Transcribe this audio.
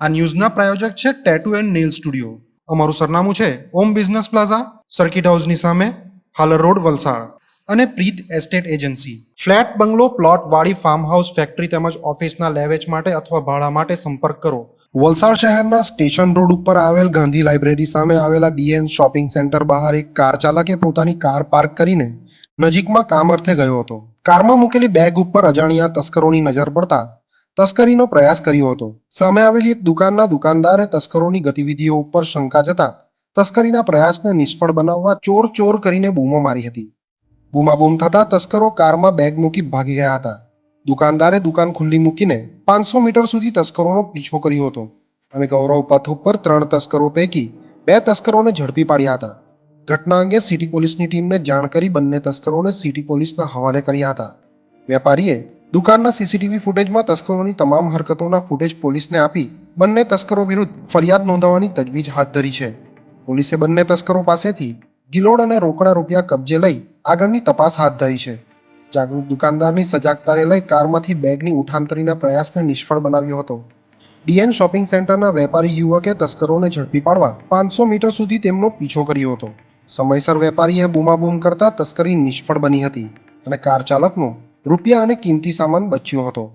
આ ન્યૂઝના પ્રાયોજક છે tattoo and nail studio. અમારું સરનામું છે ઓમ બિઝનેસ પ્લાઝા, સર્કિટ હાઉસની સામે, હાલર રોડ, વલસાડ. અને પ્રીત એસ્ટેટ એજન્સી. ફ્લેટ, બંગલો, પ્લોટ, વાડી, ફાર્મ હાઉસ, ફેક્ટરી તેમજ ઓફિસના લે વેચ માટે અથવા ભાડા માટે સંપર્ક કરો. વલસાડ શહેરના સ્ટેશન રોડ ઉપર આવેલ ગાંધી લાઇબ્રેરી સામે આવેલા ડીએન શોપિંગ સેન્ટર બહાર એક કાર ચાલકે પોતાની કાર પાર્ક કરીને નજીકમાં કામ અર્થે ગયો હતો. કારમાં મૂકેલી બેગ ઉપર અજાણ્યા તસ્કરોની નજર પડતા તસ્કરીનો પ્રયાસ કર્યો હતો. સામે આવેલી એક દુકાનના દુકાનદારે તસ્કરોની ગતિવિધિઓ ઉપર શંકા જતા તસ્કરીના પ્રયાસને નિષ્ફળ બનાવવા ચોર ચોર કરીને બૂમો મારી હતી. બૂમાબૂમ થતા તસ્કરો કારમાં બેગ મૂકી ભાગી ગયા હતા. દુકાનદારે દુકાન ખુલ્લી મૂકીને 500 મીટર સુધી તસ્કરોનો પીછો કર્યો હતો અને ગૌરવ પથ ઉપર 3 તસ્કરો પૈકી 2 તસ્કરોને ઝડપી પાડ્યા હતા. ઘટના અંગે સિટી પોલીસની ટીમને જાણ કરી બંને તસ્કરોને સિટી પોલીસના હવાલે કર્યા હતા. વેપારીએ દુકાનના સીસીટીવી ફૂટેજમાં તસ્કરોની તમામ હરકતોના ફૂટેજ પોલીસને આપી બંને તસ્કરો વિરુદ્ધ ફરિયાદ નોંધવાની તજવીજ હાથ ધરી છે. પોલીસે બંને તસ્કરો પાસેથી ગિલોડ અને રોકડા રૂપિયા કબજે લઈ આગળની તપાસ હાથ ધરી છે. જાગૃત દુકાનદારની સજાગતાને લઈ કારમાંથી બેગની ઉઠાંતરીના પ્રયાસને નિષ્ફળ બનાવ્યો હતો. ડીએન શોપિંગ સેન્ટરના વેપારી યુવકે તસ્કરોને ઝડપી પાડવા 500 મીટર સુધી તેમનો પીછો કર્યો હતો. સમયસર વેપારીએ બૂમાબૂમ કરતા તસ્કરી નિષ્ફળ બની હતી અને કાર ચાલકનો રૂપિયા અને કિંમતી સામાન બચ્યો હતો.